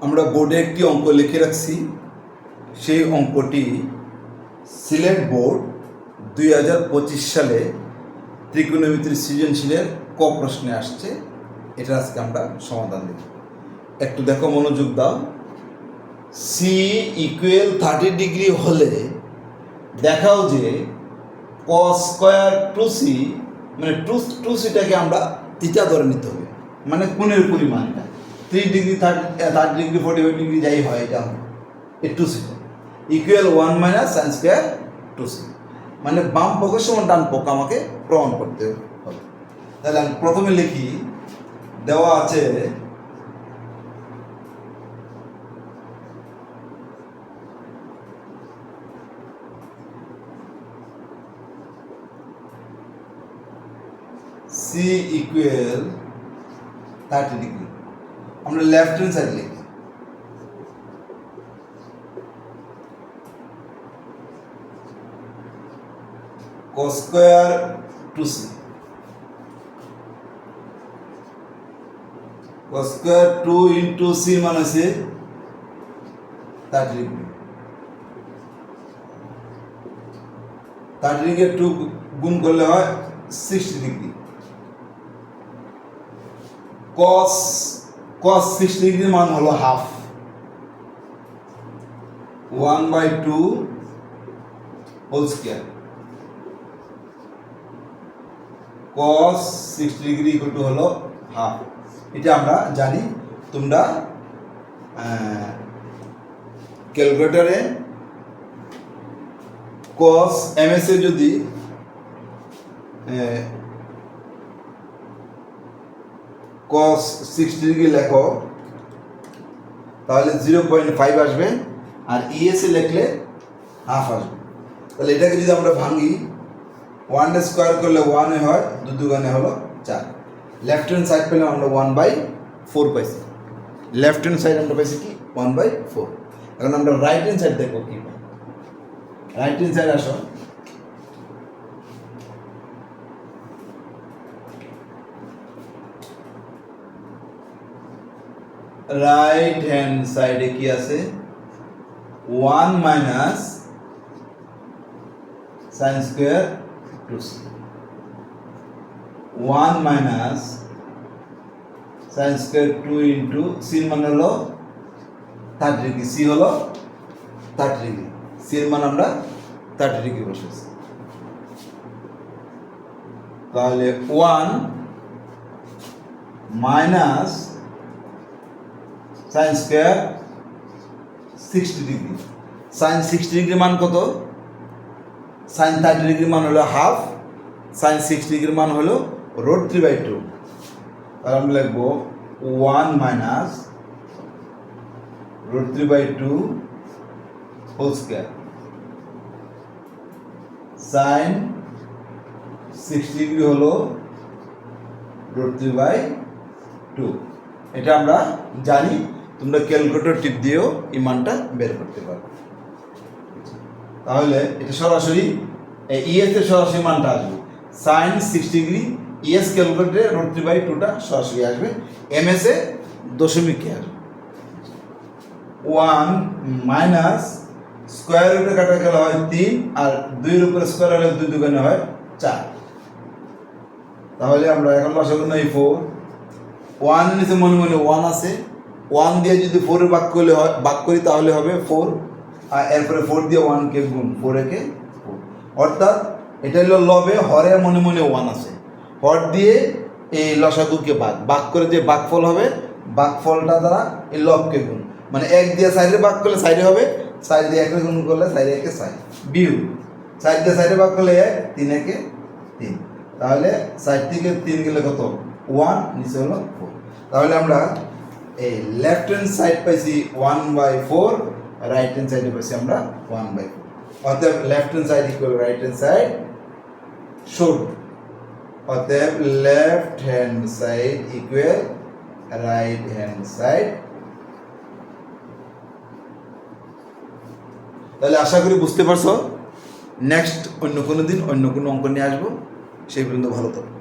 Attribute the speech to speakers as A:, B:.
A: আমরা বোর্ডে একটি অঙ্ক লিখে রাখছি। সেই অঙ্কটি সিলেট বোর্ড 2025 সালে ত্রিকোণমিতির সৃজনশীলের ক প্রশ্নে আসছে। এটা আজকে আমরা সমাধান দেব। একটু দেখো, মনোযোগ দাও। সি ইকুয়াল 30 ডিগ্রি হলে দেখাও যে cos স্কয়ার 2c, মানে টু সিটাকে আমরা থিটা ধরে নিতে হবে, মানে কোণের পরিমাণটা 3 ডিগ্রি 30 ডিগ্রি 45 ডিগ্রি যাই হয়, এটা হবে এই 2c equal 1 minus sine square 2c, মানে বাম পক্ষের সমান ডান পক্ষ আমাকে প্রমাণ করতে হবে। তাহলে আমি প্রথমে লিখি, দেওয়া আছে C ইকুয়াল 30 ডিগ্রি। আমরা লেফট হ্যান্ড সাইড লিখি, cos square 2c, cos square 2 into c মানে হচ্ছে 30 ডিগ্রি। 30 ডিগ্রি 2 গুণ করলে হয় 60 ডিগ্রি। cos 60 ডিগ্রির মান হলো half, 1/2 whole square. cos 60 degree equal to হলো হাফ। এটা আমরা জানি। তোমরা ক্যালকুলেটরে cos ms এ যদি cos 60 ডিগ্রি লেখো তাহলে 0.5 আসবে, আর ES এ লিখলে হাফ আসবে। তাহলে এটাকে যদি আমরা ভাঙি, 1 স্কয়ার করলে 1 হয়, 2 দুগুণে হলো 4। লেফট হ্যান্ড সাইড পেলে আমরা 1/4 পাইছি। লেফট হ্যান্ড সাইড আমরা পাইছি কি 1/4। এখন আমরা রাইট হ্যান্ড সাইড দেখো কি পাই। রাইট হ্যান্ড সাইড আসো, রাইট হ্যান্ড সাইডে কি আছে, 1 minus sine square 2c, 1 minus sine square 2 into c মান হলো 30 ডিগ্রি, c হলো 30 ডিগ্রি, c এর মান আমরা 30 ডিগ্রি বসেছি। তাহলে 1 minus sine square 60 degree. Sine 60 ডিগ্রির মান কত? সাইন 30 ডিগ্রির মান হলো হাফ, সাইন 60 ডিগ্রির মান হলো √3/2। তাহলে আমরা লিখবো 1 minus √3/2 whole square. Sine 60 degree হলো √3/2। এটা আমরা জানি। তোমরা ক্যালকুলেটর টিপ দিয়েও এই মানটা বের করতে পারো। তাহলে এটা সরাসরি ES এর সরাসরি মানটা আসবে। সাইন 60 ডিগ্রি ES ক্যালকুলেটরে √3/2টা সরাসরি আসবে, MS এ দশমিকে আসবে। 1 মাইনাস স্কয়ার রুটে কাটা গেলে হয় 3, আর 2 এর উপরে স্কয়ার হলে 2 দুগুণে হয় 4। তাহলে আমরা এখন লসাগু নেই 4। 1 এর নিচে মনে মনে 1 আছে, 1 দিয়ে যদি 4 এর ভাগ করি তাহলে হবে 4, আর এরপরে 4 দিয়ে 1 কে গুণ, 4 একে 4। অর্থাৎ এটা হলো লবে, হরে মনে মনে 1 আছে, হর দিয়ে এই লসাগুকে ভাগ করে যে ভাগফল হবে, ভাগফলটা দ্বারা এই লবকে গুণ, মানে 1 দিয়ে সাইডে ভাগ করলে সাইডে হবে, সাইড দিয়ে 1 গুণ করলে সাইডে 1 সাইড বিউ, সাইড দিয়ে সাইডে ভাগ করলে 1, 3 একে 3। তাহলে সাইড থেকে 3 গেলে কত? 1, নিচে হলো 4। তাহলে আমরা এই লেফট হ্যান্ড সাইড পাইছি 1/4, রাইট হ্যান্ড সাইডে পাইছি আমরা 1/4। অতএব left hand side equal right hand side should, অতএব left hand side equal right hand side. তাহলে আশা করি বুঝতে পারছো। নেক্সট অন্য কোনো দিন অন্য কোনো অঙ্ক নিয়ে আসবো। সেই পর্যন্ত ভালো থাকো।